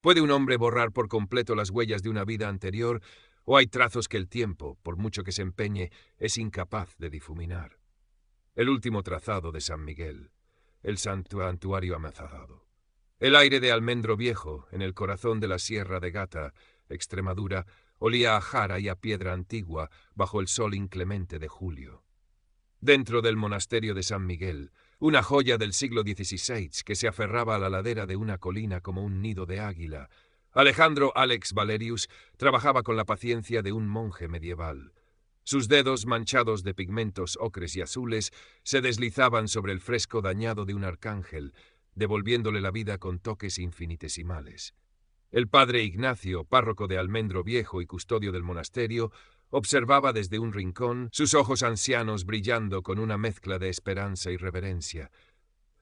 ¿Puede un hombre borrar por completo las huellas de una vida anterior, o hay trazos que el tiempo, por mucho que se empeñe, es incapaz de difuminar? El último trazado de San Miguel, el santuario amazado. El aire de Almendro Viejo, en el corazón de la Sierra de Gata, Extremadura, olía a jara y a piedra antigua bajo el sol inclemente de julio. Dentro del monasterio de San Miguel, una joya del siglo XVI que se aferraba a la ladera de una colina como un nido de águila, Alejandro Alex Valerius trabajaba con la paciencia de un monje medieval. Sus dedos, manchados de pigmentos ocres y azules, se deslizaban sobre el fresco dañado de un arcángel, devolviéndole la vida con toques infinitesimales. El padre Ignacio, párroco de Almendro Viejo y custodio del monasterio, observaba desde un rincón, sus ojos ancianos brillando con una mezcla de esperanza y reverencia.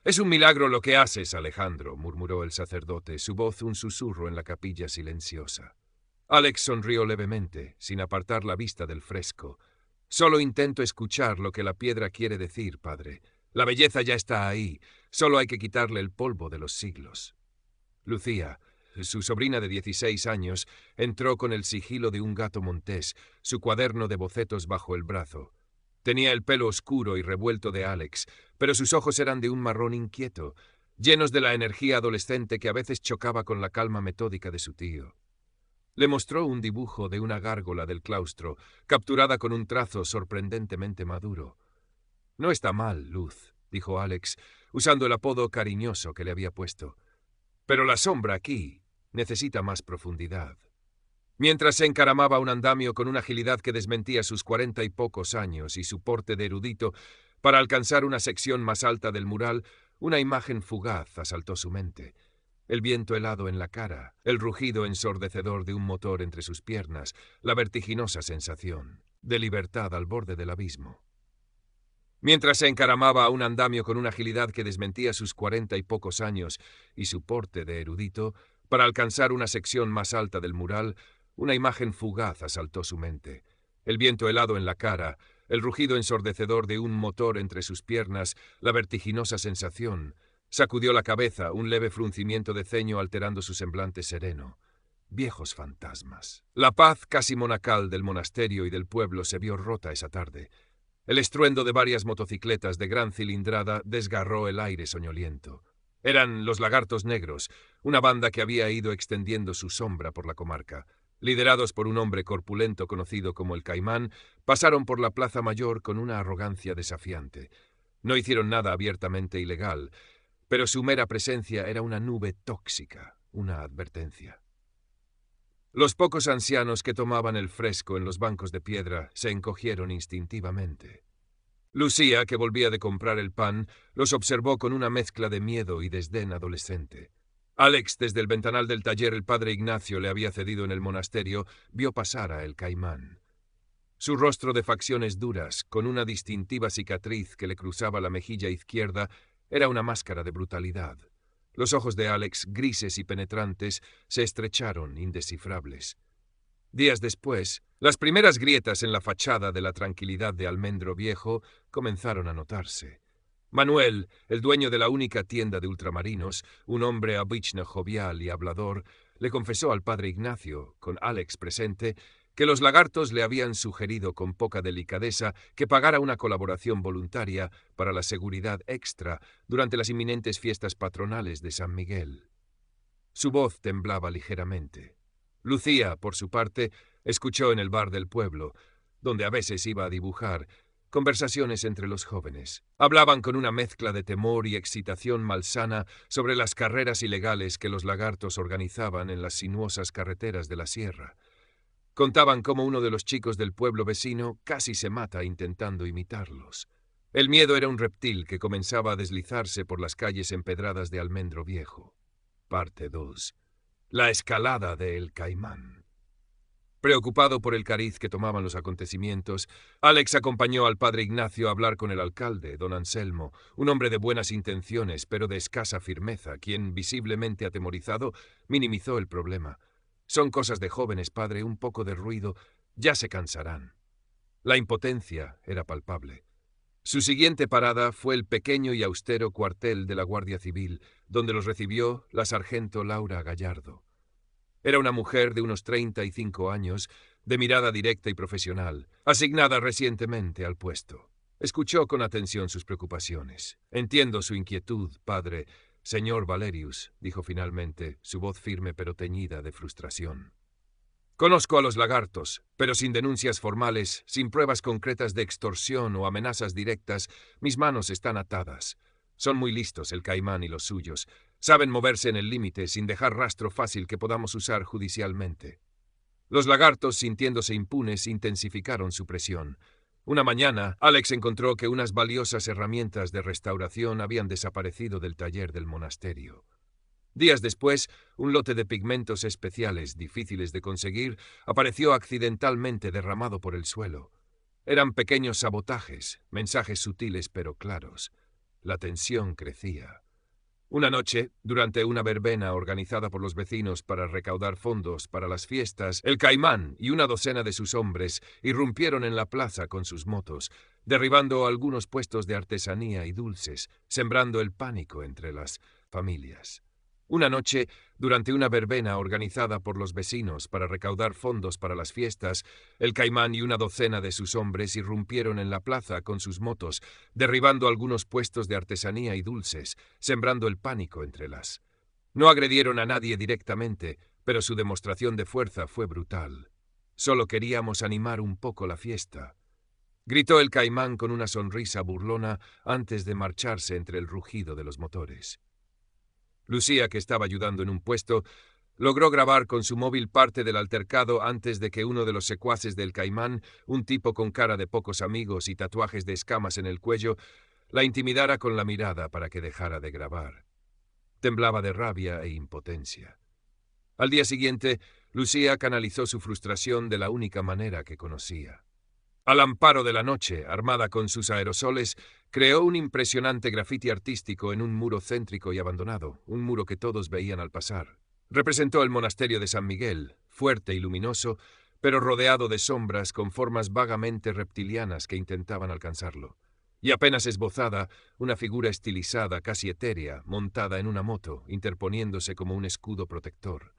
«Es un milagro lo que haces, Alejandro», murmuró el sacerdote, su voz un susurro en la capilla silenciosa. Alex sonrió levemente, sin apartar la vista del fresco. «Solo intento escuchar lo que la piedra quiere decir, padre. La belleza ya está ahí, solo hay que quitarle el polvo de los siglos». Lucía, su sobrina de 16 años, entró con el sigilo de un gato montés, su cuaderno de bocetos bajo el brazo. Tenía el pelo oscuro y revuelto de Alex, pero sus ojos eran de un marrón inquieto, llenos de la energía adolescente que a veces chocaba con la calma metódica de su tío. Le mostró un dibujo de una gárgola del claustro, capturada con un trazo sorprendentemente maduro. «No está mal, Luz», dijo Alex, usando el apodo cariñoso que le había puesto. «Pero la sombra aquí necesita más profundidad». Mientras se encaramaba un andamio con una agilidad que desmentía sus 40 y pocos años y su porte de erudito, para alcanzar una sección más alta del mural, una imagen fugaz asaltó su mente. El viento helado en la cara, el rugido ensordecedor de un motor entre sus piernas, la vertiginosa sensación de libertad al borde del abismo. Mientras se encaramaba a un andamio con una agilidad que desmentía sus 40 y pocos años y su porte de erudito, para alcanzar una sección más alta del mural, una imagen fugaz asaltó su mente. El viento helado en la cara, el rugido ensordecedor de un motor entre sus piernas, la vertiginosa sensación. Sacudió la cabeza, un leve fruncimiento de ceño alterando su semblante sereno. Viejos fantasmas. La paz casi monacal del monasterio y del pueblo se vio rota esa tarde. El estruendo de varias motocicletas de gran cilindrada desgarró el aire soñoliento. Eran los Lagartos Negros, una banda que había ido extendiendo su sombra por la comarca. Liderados por un hombre corpulento conocido como el Caimán, pasaron por la Plaza Mayor con una arrogancia desafiante. No hicieron nada abiertamente ilegal, pero su mera presencia era una nube tóxica, una advertencia. Los pocos ancianos que tomaban el fresco en los bancos de piedra se encogieron instintivamente. Lucía, que volvía de comprar el pan, los observó con una mezcla de miedo y desdén adolescente. Alex, desde el ventanal del taller el padre Ignacio le había cedido en el monasterio, vio pasar a el Caimán. Su rostro de facciones duras, con una distintiva cicatriz que le cruzaba la mejilla izquierda, era una máscara de brutalidad. Los ojos de Alex, grises y penetrantes, se estrecharon, indescifrables. Días después, las primeras grietas en la fachada de la tranquilidad de Almendro Viejo comenzaron a notarse. Manuel, el dueño de la única tienda de ultramarinos, un hombre abichno jovial y hablador, le confesó al padre Ignacio, con Alex presente, que los lagartos le habían sugerido con poca delicadeza que pagara una colaboración voluntaria para la seguridad extra durante las inminentes fiestas patronales de San Miguel. Su voz temblaba ligeramente. Lucía, por su parte, escuchó en el bar del pueblo, donde a veces iba a dibujar, conversaciones entre los jóvenes. Hablaban con una mezcla de temor y excitación malsana sobre las carreras ilegales que los lagartos organizaban en las sinuosas carreteras de la sierra. Contaban cómo uno de los chicos del pueblo vecino casi se mata intentando imitarlos. El miedo era un reptil que comenzaba a deslizarse por las calles empedradas de Almendro Viejo. Parte 2. La escalada de El Caimán. Preocupado por el cariz que tomaban los acontecimientos, Alex acompañó al padre Ignacio a hablar con el alcalde, don Anselmo, un hombre de buenas intenciones, pero de escasa firmeza, quien, visiblemente atemorizado, minimizó el problema. «Son cosas de jóvenes, padre, un poco de ruido, ya se cansarán». La impotencia era palpable. Su siguiente parada fue el pequeño y austero cuartel de la Guardia Civil, donde los recibió la sargento Laura Gallardo. Era una mujer de unos 35 años, de mirada directa y profesional, asignada recientemente al puesto. Escuchó con atención sus preocupaciones. Entiendo su inquietud, padre. Señor Valerius, dijo finalmente, su voz firme pero teñida de frustración. Conozco a los lagartos, pero sin denuncias formales, sin pruebas concretas de extorsión o amenazas directas, mis manos están atadas. Son muy listos el caimán y los suyos. Saben moverse en el límite sin dejar rastro fácil que podamos usar judicialmente. Los lagartos, sintiéndose impunes, intensificaron su presión. Una mañana, Alex encontró que unas valiosas herramientas de restauración habían desaparecido del taller del monasterio. Días después, un lote de pigmentos especiales, difíciles de conseguir, apareció accidentalmente derramado por el suelo. Eran pequeños sabotajes, mensajes sutiles pero claros. La tensión crecía. Una noche, durante una verbena organizada por los vecinos para recaudar fondos para las fiestas, el caimán y una docena de sus hombres irrumpieron en la plaza con sus motos, derribando algunos puestos de artesanía y dulces, sembrando el pánico entre las familias. Una noche, durante una verbena organizada por los vecinos para recaudar fondos para las fiestas, el caimán y una docena de sus hombres irrumpieron en la plaza con sus motos, derribando algunos puestos de artesanía y dulces, sembrando el pánico entre las. No agredieron a nadie directamente, pero su demostración de fuerza fue brutal. Solo queríamos animar un poco la fiesta, gritó el caimán con una sonrisa burlona antes de marcharse entre el rugido de los motores. Lucía, que estaba ayudando en un puesto, logró grabar con su móvil parte del altercado antes de que uno de los secuaces del caimán, un tipo con cara de pocos amigos y tatuajes de escamas en el cuello, la intimidara con la mirada para que dejara de grabar. Temblaba de rabia e impotencia. Al día siguiente, Lucía canalizó su frustración de la única manera que conocía. Al amparo de la noche, armada con sus aerosoles, creó un impresionante grafiti artístico en un muro céntrico y abandonado, un muro que todos veían al pasar. Representó el monasterio de San Miguel, fuerte y luminoso, pero rodeado de sombras con formas vagamente reptilianas que intentaban alcanzarlo. Y apenas esbozada, una figura estilizada, casi etérea, montada en una moto, interponiéndose como un escudo protector.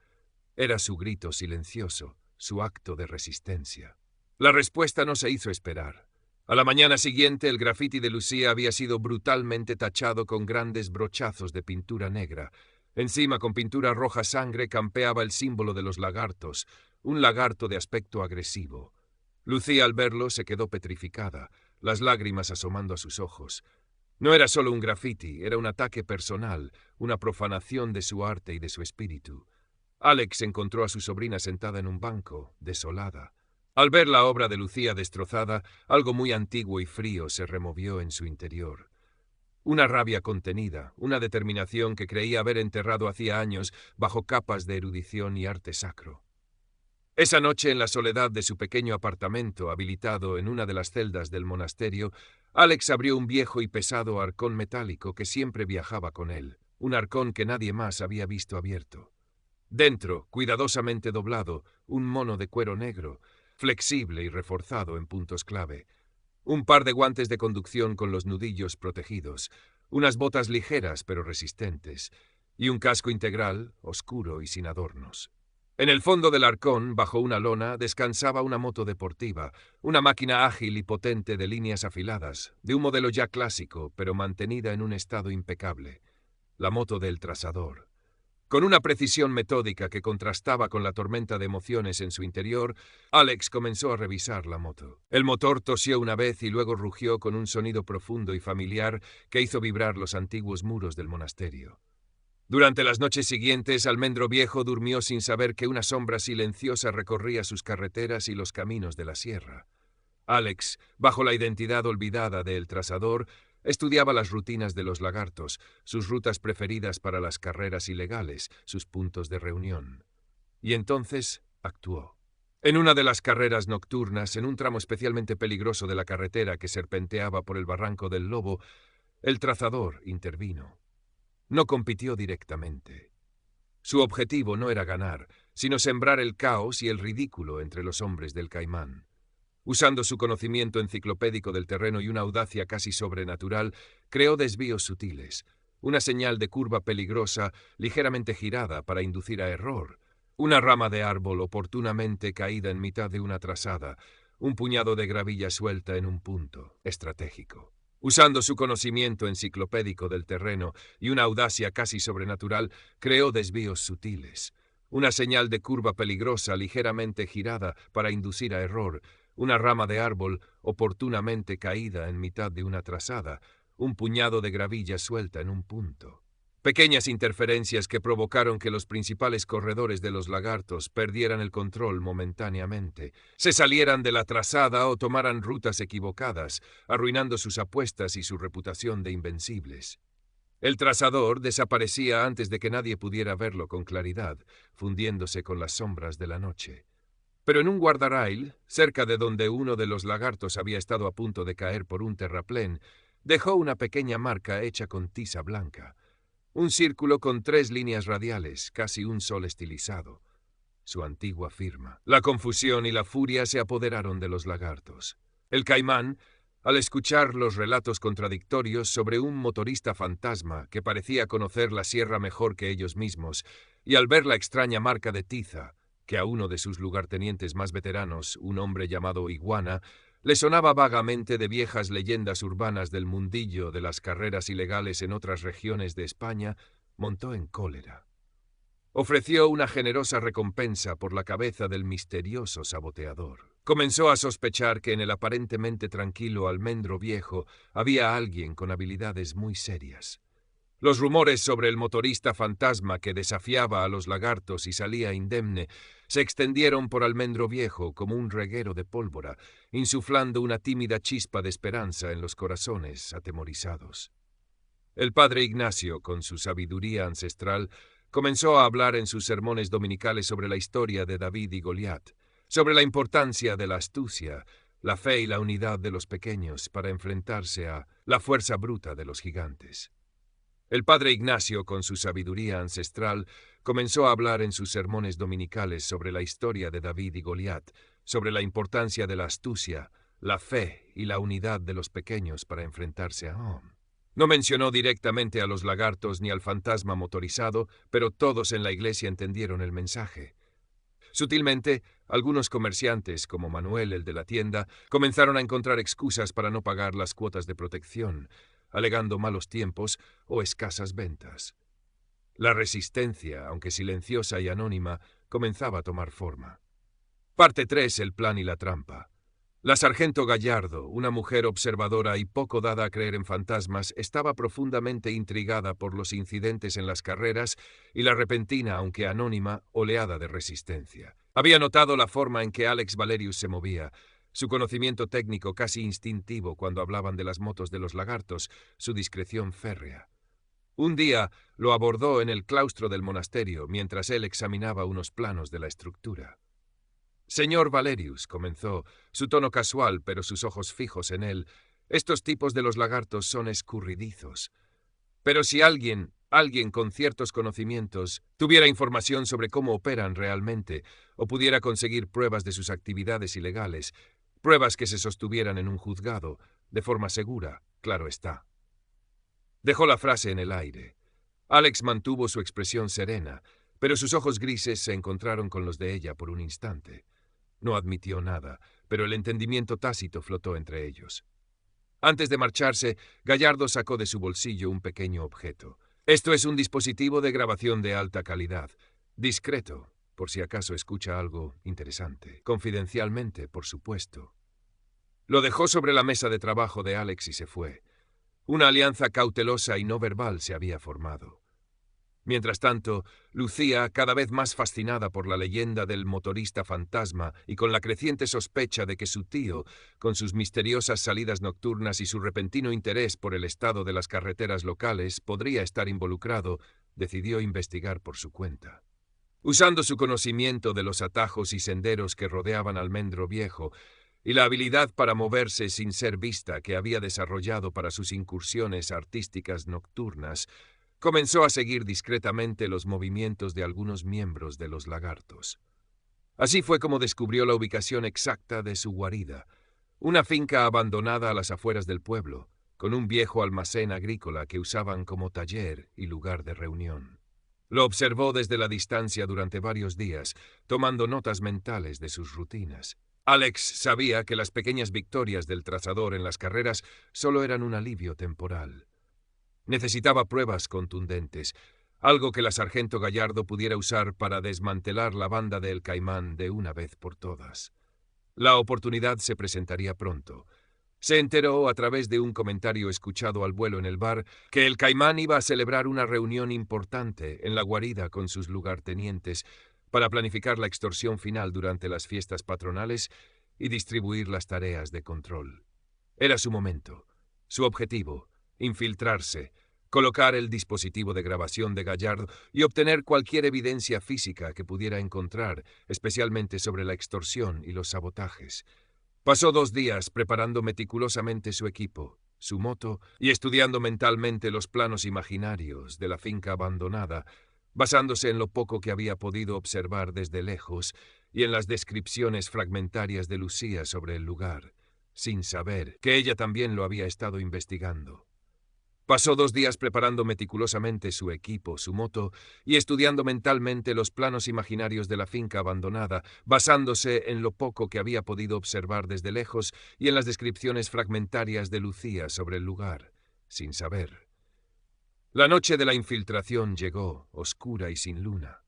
Era su grito silencioso, su acto de resistencia. La respuesta no se hizo esperar. A la mañana siguiente, el grafiti de Lucía había sido brutalmente tachado con grandes brochazos de pintura negra. Encima, con pintura roja sangre, campeaba el símbolo de los lagartos, un lagarto de aspecto agresivo. Lucía, al verlo, se quedó petrificada, las lágrimas asomando a sus ojos. No era solo un grafiti, era un ataque personal, una profanación de su arte y de su espíritu. Alex encontró a su sobrina sentada en un banco, desolada. Al ver la obra de Lucía destrozada, algo muy antiguo y frío se removió en su interior. Una rabia contenida, una determinación que creía haber enterrado hacía años bajo capas de erudición y arte sacro. Esa noche, en la soledad de su pequeño apartamento habilitado en una de las celdas del monasterio, Alex abrió un viejo y pesado arcón metálico que siempre viajaba con él, un arcón que nadie más había visto abierto. Dentro, cuidadosamente doblado, un mono de cuero negro, flexible y reforzado en puntos clave, un par de guantes de conducción con los nudillos protegidos, unas botas ligeras pero resistentes, y un casco integral, oscuro y sin adornos. En el fondo del arcón, bajo una lona, descansaba una moto deportiva, una máquina ágil y potente de líneas afiladas, de un modelo ya clásico, pero mantenida en un estado impecable, la moto del Trasador. Con una precisión metódica que contrastaba con la tormenta de emociones en su interior, Alex comenzó a revisar la moto. El motor tosió una vez y luego rugió con un sonido profundo y familiar que hizo vibrar los antiguos muros del monasterio. Durante las noches siguientes, Almendro Viejo durmió sin saber que una sombra silenciosa recorría sus carreteras y los caminos de la sierra. Alex, bajo la identidad olvidada de El Trasador, estudiaba las rutinas de los lagartos, sus rutas preferidas para las carreras ilegales, sus puntos de reunión. Y entonces actuó. En una de las carreras nocturnas, en un tramo especialmente peligroso de la carretera que serpenteaba por el barranco del Lobo, El Trazador intervino. No compitió directamente. Su objetivo no era ganar, sino sembrar el caos y el ridículo entre los hombres del Caimán. Usando su conocimiento enciclopédico del terreno y una audacia casi sobrenatural, creó desvíos sutiles, una señal de curva peligrosa ligeramente girada para inducir a error, Una rama de árbol oportunamente caída en mitad de una trazada, un puñado de gravilla suelta en un punto estratégico. Usando su conocimiento enciclopédico del terreno y una audacia casi sobrenatural, creó desvíos sutiles. Una señal de curva peligrosa ligeramente girada para inducir a error, una rama de árbol oportunamente caída en mitad de una trazada, un puñado de gravilla suelta en un punto. Pequeñas interferencias que provocaron que los principales corredores de los lagartos perdieran el control momentáneamente, se salieran de la trazada o tomaran rutas equivocadas, arruinando sus apuestas y su reputación de invencibles. El trazador desaparecía antes de que nadie pudiera verlo con claridad, fundiéndose con las sombras de la noche. Pero en un guardarrail, cerca de donde uno de los lagartos había estado a punto de caer por un terraplén, dejó una pequeña marca hecha con tiza blanca. Un círculo con 3 líneas radiales, casi un sol estilizado. Su antigua firma. La confusión y la furia se apoderaron de los lagartos. El caimán, al escuchar los relatos contradictorios sobre un motorista fantasma que parecía conocer la sierra mejor que ellos mismos, y al ver la extraña marca de tiza, que a uno de sus lugartenientes más veteranos, un hombre llamado Iguana, le sonaba vagamente de viejas leyendas urbanas del mundillo de las carreras ilegales en otras regiones de España, montó en cólera. Ofreció una generosa recompensa por la cabeza del misterioso saboteador. Comenzó a sospechar que en el aparentemente tranquilo almendro viejo había alguien con habilidades muy serias. Los rumores sobre el motorista fantasma que desafiaba a los lagartos y salía indemne se extendieron por Almendro Viejo como un reguero de pólvora, insuflando una tímida chispa de esperanza en los corazones atemorizados. El padre Ignacio, con su sabiduría ancestral, comenzó a hablar en sus sermones dominicales sobre la historia de David y Goliat, sobre la importancia de la astucia, la fe y la unidad de los pequeños para enfrentarse a la fuerza bruta de los gigantes. El padre Ignacio, con su sabiduría ancestral, comenzó a hablar en sus sermones dominicales sobre la historia de David y Goliat, sobre la importancia de la astucia, la fe y la unidad de los pequeños para enfrentarse a No mencionó directamente a los lagartos ni al fantasma motorizado, pero todos en la iglesia entendieron el mensaje. Sutilmente, algunos comerciantes, como Manuel, el de la tienda, comenzaron a encontrar excusas para no pagar las cuotas de protección, alegando malos tiempos o escasas ventas. La resistencia, aunque silenciosa y anónima, comenzaba a tomar forma. Parte 3. El plan y la trampa. La sargento Gallardo, una mujer observadora y poco dada a creer en fantasmas, estaba profundamente intrigada por los incidentes en las carreras y la repentina, aunque anónima, oleada de resistencia. Había notado la forma en que Alex Valerius se movía, su conocimiento técnico casi instintivo cuando hablaban de las motos de los lagartos, su discreción férrea. Un día lo abordó en el claustro del monasterio mientras él examinaba unos planos de la estructura. «Señor Valerius», comenzó, su tono casual pero sus ojos fijos en él, «estos tipos de los lagartos son escurridizos. Pero si alguien con ciertos conocimientos tuviera información sobre cómo operan realmente o pudiera conseguir pruebas de sus actividades ilegales, pruebas que se sostuvieran en un juzgado, de forma segura, claro está». Dejó la frase en el aire. Alex mantuvo su expresión serena, pero sus ojos grises se encontraron con los de ella por un instante. No admitió nada, pero el entendimiento tácito flotó entre ellos. Antes de marcharse, Gallardo sacó de su bolsillo un pequeño objeto. «Esto es un dispositivo de grabación de alta calidad. Discreto, por si acaso escucha algo interesante. Confidencialmente, por supuesto». Lo dejó sobre la mesa de trabajo de Alex y se fue. Una alianza cautelosa y no verbal se había formado. Mientras tanto, Lucía, cada vez más fascinada por la leyenda del motorista fantasma y con la creciente sospecha de que su tío, con sus misteriosas salidas nocturnas y su repentino interés por el estado de las carreteras locales, podría estar involucrado, decidió investigar por su cuenta. Usando su conocimiento de los atajos y senderos que rodeaban Almendro Viejo, y la habilidad para moverse sin ser vista que había desarrollado para sus incursiones artísticas nocturnas, comenzó a seguir discretamente los movimientos de algunos miembros de los lagartos. Así fue como descubrió la ubicación exacta de su guarida, una finca abandonada a las afueras del pueblo, con un viejo almacén agrícola que usaban como taller y lugar de reunión. Lo observó desde la distancia durante varios días, tomando notas mentales de sus rutinas. Alex sabía que las pequeñas victorias del trazador en las carreras solo eran un alivio temporal. Necesitaba pruebas contundentes, algo que la sargento Gallardo pudiera usar para desmantelar la banda de El Caimán de una vez por todas. La oportunidad se presentaría pronto. Se enteró a través de un comentario escuchado al vuelo en el bar que el Caimán iba a celebrar una reunión importante en la guarida con sus lugartenientes para planificar la extorsión final durante las fiestas patronales y distribuir las tareas de control. Era su momento, su objetivo, infiltrarse, colocar el dispositivo de grabación de Gallardo y obtener cualquier evidencia física que pudiera encontrar, especialmente sobre la extorsión y los sabotajes. Pasó 2 días preparando meticulosamente su equipo, su moto, y estudiando mentalmente los planos imaginarios de la finca abandonada, basándose en lo poco que había podido observar desde lejos y en las descripciones fragmentarias de Lucía sobre el lugar, sin saber que ella también lo había estado investigando. Pasó 2 días preparando meticulosamente su equipo, su moto, y estudiando mentalmente los planos imaginarios de la finca abandonada, basándose en lo poco que había podido observar desde lejos y en las descripciones fragmentarias de Lucía sobre el lugar, sin saber. La noche de la infiltración llegó, oscura y sin luna.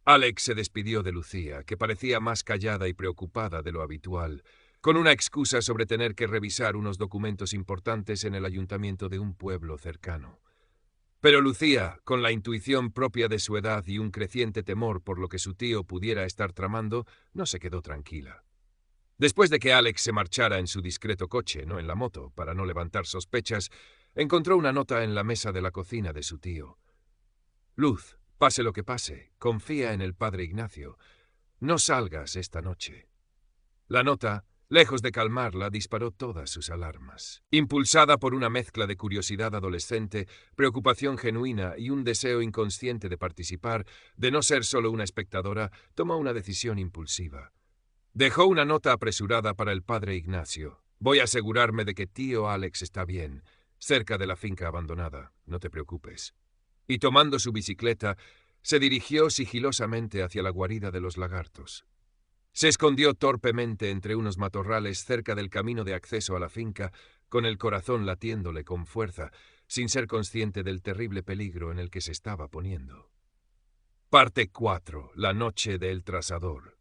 Alex se despidió de Lucía, que parecía más callada y preocupada de lo habitual, con una excusa sobre tener que revisar unos documentos importantes en el ayuntamiento de un pueblo cercano. Pero Lucía, con la intuición propia de su edad y un creciente temor por lo que su tío pudiera estar tramando, no se quedó tranquila. Después de que Alex se marchara en su discreto coche, no en la moto, para no levantar sospechas, encontró una nota en la mesa de la cocina de su tío. Luz, pase lo que pase, confía en el padre Ignacio. No salgas esta noche. La nota, lejos de calmarla, disparó todas sus alarmas. Impulsada por una mezcla de curiosidad adolescente, preocupación genuina y un deseo inconsciente de participar, de no ser solo una espectadora, tomó una decisión impulsiva. Dejó una nota apresurada para el padre Ignacio. Voy a asegurarme de que tío Alex está bien, cerca de la finca abandonada, no te preocupes. Y tomando su bicicleta, se dirigió sigilosamente hacia la guarida de los lagartos. Se escondió torpemente entre unos matorrales cerca del camino de acceso a la finca, con el corazón latiéndole con fuerza, sin ser consciente del terrible peligro en el que se estaba poniendo. Parte 4. La noche del trazador.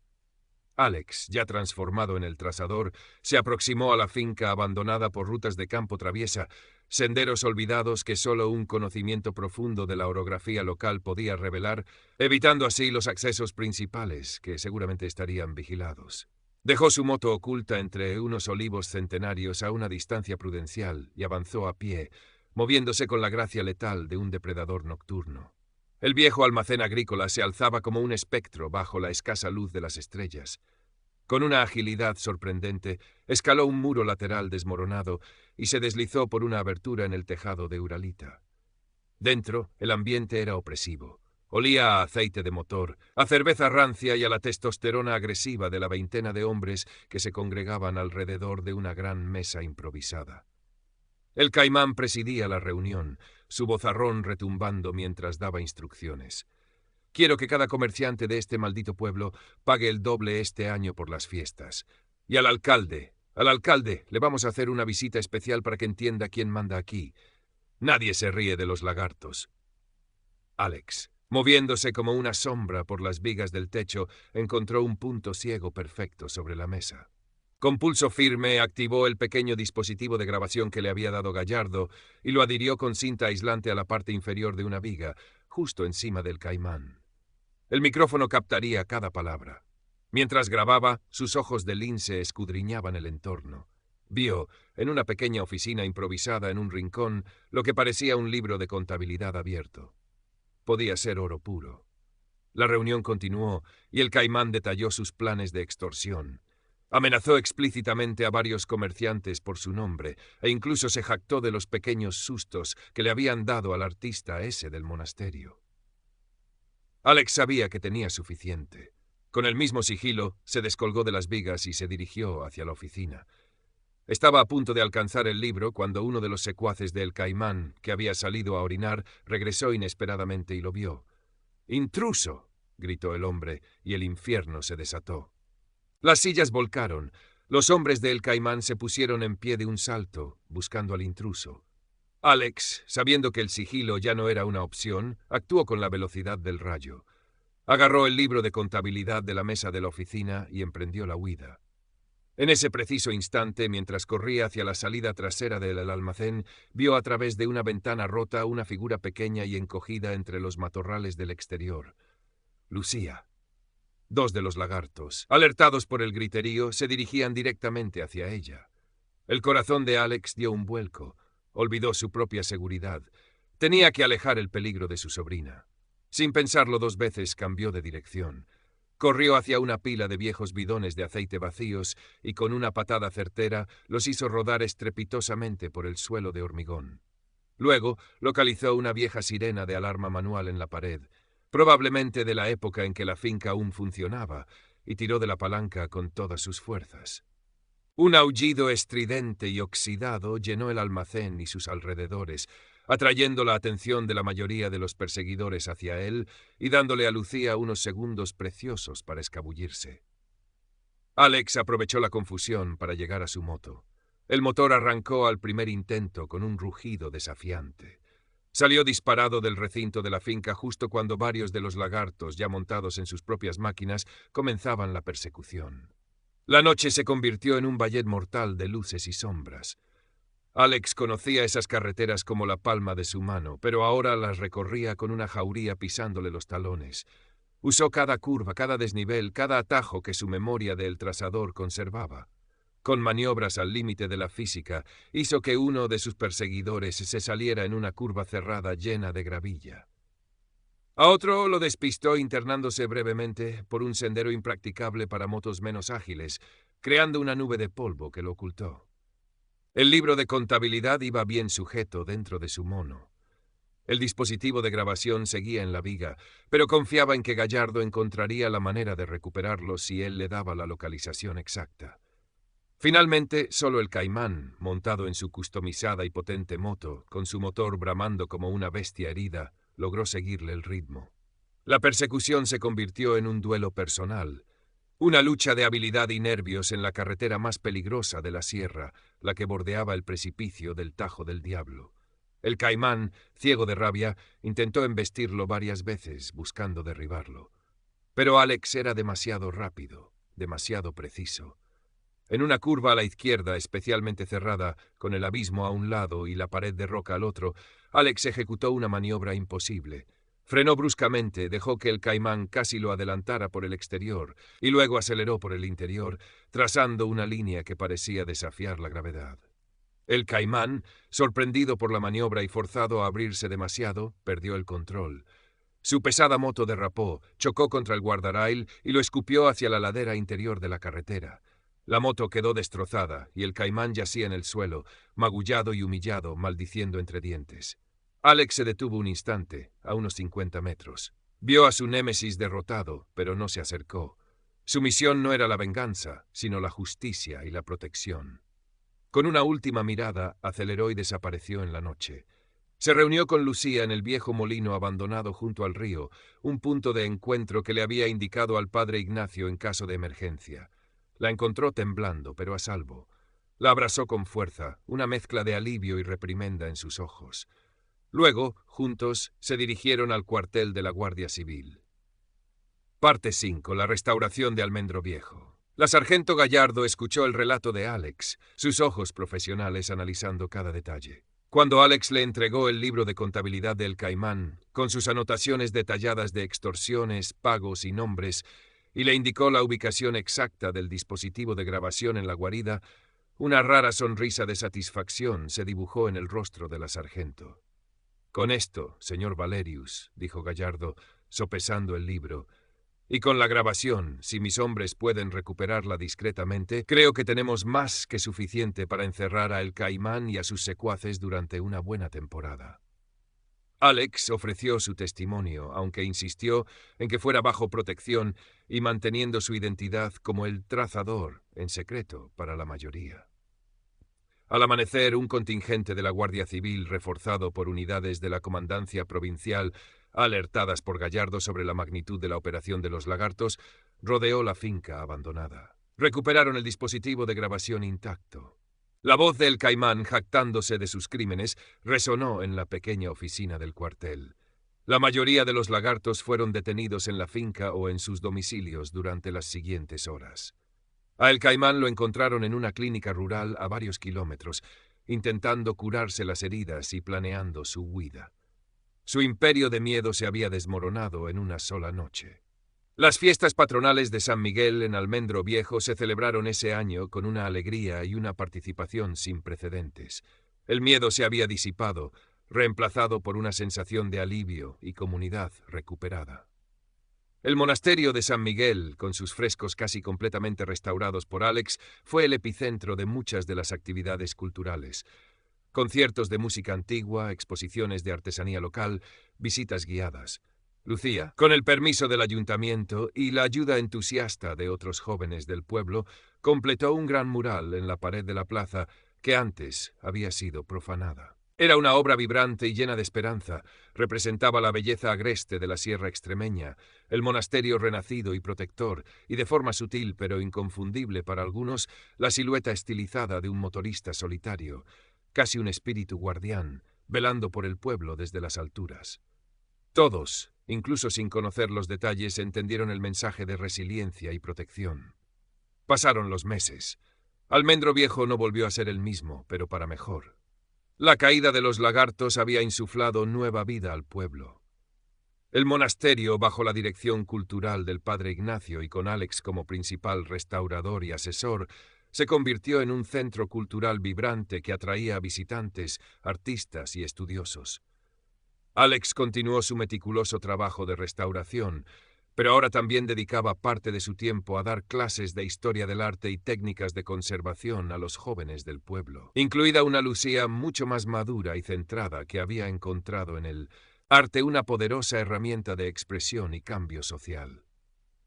Alex, ya transformado en el trazador, se aproximó a la finca abandonada por rutas de campo traviesa, senderos olvidados que solo un conocimiento profundo de la orografía local podía revelar, evitando así los accesos principales, que seguramente estarían vigilados. Dejó su moto oculta entre unos olivos centenarios a una distancia prudencial y avanzó a pie, moviéndose con la gracia letal de un depredador nocturno. El viejo almacén agrícola se alzaba como un espectro bajo la escasa luz de las estrellas. Con una agilidad sorprendente, escaló un muro lateral desmoronado y se deslizó por una abertura en el tejado de Uralita. Dentro, el ambiente era opresivo. Olía a aceite de motor, a cerveza rancia y a la testosterona agresiva de la veintena de hombres que se congregaban alrededor de una gran mesa improvisada. El Caimán presidía la reunión, su vozarrón retumbando mientras daba instrucciones. Quiero que cada comerciante de este maldito pueblo pague el doble este año por las fiestas. Y al alcalde le vamos a hacer una visita especial para que entienda quién manda aquí. Nadie se ríe de los lagartos. Alex, moviéndose como una sombra por las vigas del techo, encontró un punto ciego perfecto sobre la mesa. Con pulso firme activó el pequeño dispositivo de grabación que le había dado Gallardo y lo adhirió con cinta aislante a la parte inferior de una viga, justo encima del Caimán. El micrófono captaría cada palabra. Mientras grababa, sus ojos de lince escudriñaban el entorno. Vio, en una pequeña oficina improvisada en un rincón, lo que parecía un libro de contabilidad abierto. Podía ser oro puro. La reunión continuó y el Caimán detalló sus planes de extorsión. Amenazó explícitamente a varios comerciantes por su nombre e incluso se jactó de los pequeños sustos que le habían dado al artista ese del monasterio. Alex sabía que tenía suficiente. Con el mismo sigilo, se descolgó de las vigas y se dirigió hacia la oficina. Estaba a punto de alcanzar el libro cuando uno de los secuaces del Caimán, que había salido a orinar, regresó inesperadamente y lo vio. —¡Intruso! —gritó el hombre, y el infierno se desató. Las sillas volcaron. Los hombres de El Caimán se pusieron en pie de un salto, buscando al intruso. Alex, sabiendo que el sigilo ya no era una opción, actuó con la velocidad del rayo. Agarró el libro de contabilidad de la mesa de la oficina y emprendió la huida. En ese preciso instante, mientras corría hacia la salida trasera del almacén, vio a través de una ventana rota una figura pequeña y encogida entre los matorrales del exterior. Lucía. Dos de los lagartos, alertados por el griterío, se dirigían directamente hacia ella. El corazón de Alex dio un vuelco. Olvidó su propia seguridad. Tenía que alejar el peligro de su sobrina. Sin pensarlo dos veces, cambió de dirección. Corrió hacia una pila de viejos bidones de aceite vacíos y con una patada certera los hizo rodar estrepitosamente por el suelo de hormigón. Luego localizó una vieja sirena de alarma manual en la pared, probablemente de la época en que la finca aún funcionaba, y tiró de la palanca con todas sus fuerzas. Un aullido estridente y oxidado llenó el almacén y sus alrededores, atrayendo la atención de la mayoría de los perseguidores hacia él y dándole a Lucía unos segundos preciosos para escabullirse. Alex aprovechó la confusión para llegar a su moto. El motor arrancó al primer intento con un rugido desafiante. Salió disparado del recinto de la finca justo cuando varios de los lagartos, ya montados en sus propias máquinas, comenzaban la persecución. La noche se convirtió en un ballet mortal de luces y sombras. Alex conocía esas carreteras como la palma de su mano, pero ahora las recorría con una jauría pisándole los talones. Usó cada curva, cada desnivel, cada atajo que su memoria del trazador conservaba. Con maniobras al límite de la física, hizo que uno de sus perseguidores se saliera en una curva cerrada llena de gravilla. A otro lo despistó internándose brevemente por un sendero impracticable para motos menos ágiles, creando una nube de polvo que lo ocultó. El libro de contabilidad iba bien sujeto dentro de su mono. El dispositivo de grabación seguía en la viga, pero confiaba en que Gallardo encontraría la manera de recuperarlo si él le daba la localización exacta. Finalmente, solo el Caimán, montado en su customizada y potente moto, con su motor bramando como una bestia herida, logró seguirle el ritmo. La persecución se convirtió en un duelo personal. Una lucha de habilidad y nervios en la carretera más peligrosa de la sierra, la que bordeaba el precipicio del Tajo del Diablo. El Caimán, ciego de rabia, intentó embestirlo varias veces, buscando derribarlo. Pero Alex era demasiado rápido, demasiado preciso. En una curva a la izquierda, especialmente cerrada, con el abismo a un lado y la pared de roca al otro, Alex ejecutó una maniobra imposible. Frenó bruscamente, dejó que el Caimán casi lo adelantara por el exterior y luego aceleró por el interior, trazando una línea que parecía desafiar la gravedad. El Caimán, sorprendido por la maniobra y forzado a abrirse demasiado, perdió el control. Su pesada moto derrapó, chocó contra el guardarail y lo escupió hacia la ladera interior de la carretera. La moto quedó destrozada y el Caimán yacía en el suelo, magullado y humillado, maldiciendo entre dientes. Alex se detuvo un instante, a unos 50 metros. Vio a su némesis derrotado, pero no se acercó. Su misión no era la venganza, sino la justicia y la protección. Con una última mirada, aceleró y desapareció en la noche. Se reunió con Lucía en el viejo molino abandonado junto al río, un punto de encuentro que le había indicado al padre Ignacio en caso de emergencia. La encontró temblando, pero a salvo. La abrazó con fuerza, una mezcla de alivio y reprimenda en sus ojos. Luego, juntos, se dirigieron al cuartel de la Guardia Civil. Parte 5. La restauración de Almendro Viejo. La sargento Gallardo escuchó el relato de Alex, sus ojos profesionales analizando cada detalle. Cuando Alex le entregó el libro de contabilidad del Caimán, con sus anotaciones detalladas de extorsiones, pagos y nombres, y le indicó la ubicación exacta del dispositivo de grabación en la guarida, una rara sonrisa de satisfacción se dibujó en el rostro de la sargento. «Con esto, señor Valerius», dijo Gallardo, sopesando el libro, «y con la grabación, si mis hombres pueden recuperarla discretamente, creo que tenemos más que suficiente para encerrar a El Caimán y a sus secuaces durante una buena temporada». Alex ofreció su testimonio, aunque insistió en que fuera bajo protección y manteniendo su identidad como el trazador, en secreto para la mayoría. Al amanecer, un contingente de la Guardia Civil, reforzado por unidades de la Comandancia Provincial, alertadas por Gallardo sobre la magnitud de la operación de los lagartos, rodeó la finca abandonada. Recuperaron el dispositivo de grabación intacto. La voz del Caimán, jactándose de sus crímenes, resonó en la pequeña oficina del cuartel. La mayoría de los lagartos fueron detenidos en la finca o en sus domicilios durante las siguientes horas. A El Caimán lo encontraron en una clínica rural a varios kilómetros, intentando curarse las heridas y planeando su huida. Su imperio de miedo se había desmoronado en una sola noche. Las fiestas patronales de San Miguel en Almendro Viejo se celebraron ese año con una alegría y una participación sin precedentes. El miedo se había disipado, reemplazado por una sensación de alivio y comunidad recuperada. El monasterio de San Miguel, con sus frescos casi completamente restaurados por Alex, fue el epicentro de muchas de las actividades culturales. Conciertos de música antigua, exposiciones de artesanía local, visitas guiadas. Lucía, con el permiso del ayuntamiento y la ayuda entusiasta de otros jóvenes del pueblo, completó un gran mural en la pared de la plaza que antes había sido profanada. Era una obra vibrante y llena de esperanza. Representaba la belleza agreste de la sierra extremeña, el monasterio renacido y protector, y de forma sutil pero inconfundible para algunos, la silueta estilizada de un motorista solitario, casi un espíritu guardián, velando por el pueblo desde las alturas. Todos, incluso sin conocer los detalles, entendieron el mensaje de resiliencia y protección. Pasaron los meses. Almendro Viejo no volvió a ser el mismo, pero para mejor. La caída de los lagartos había insuflado nueva vida al pueblo. El monasterio, bajo la dirección cultural del padre Ignacio y con Alex como principal restaurador y asesor, se convirtió en un centro cultural vibrante que atraía a visitantes, artistas y estudiosos. Alex continuó su meticuloso trabajo de restauración, pero ahora también dedicaba parte de su tiempo a dar clases de historia del arte y técnicas de conservación a los jóvenes del pueblo, incluida una Lucía mucho más madura y centrada que había encontrado en el arte una poderosa herramienta de expresión y cambio social.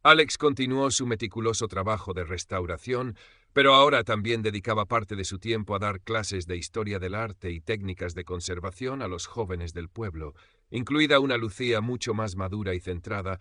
Alex continuó su meticuloso trabajo de restauración, pero ahora también dedicaba parte de su tiempo a dar clases de historia del arte y técnicas de conservación a los jóvenes del pueblo, incluida una Lucía mucho más madura y centrada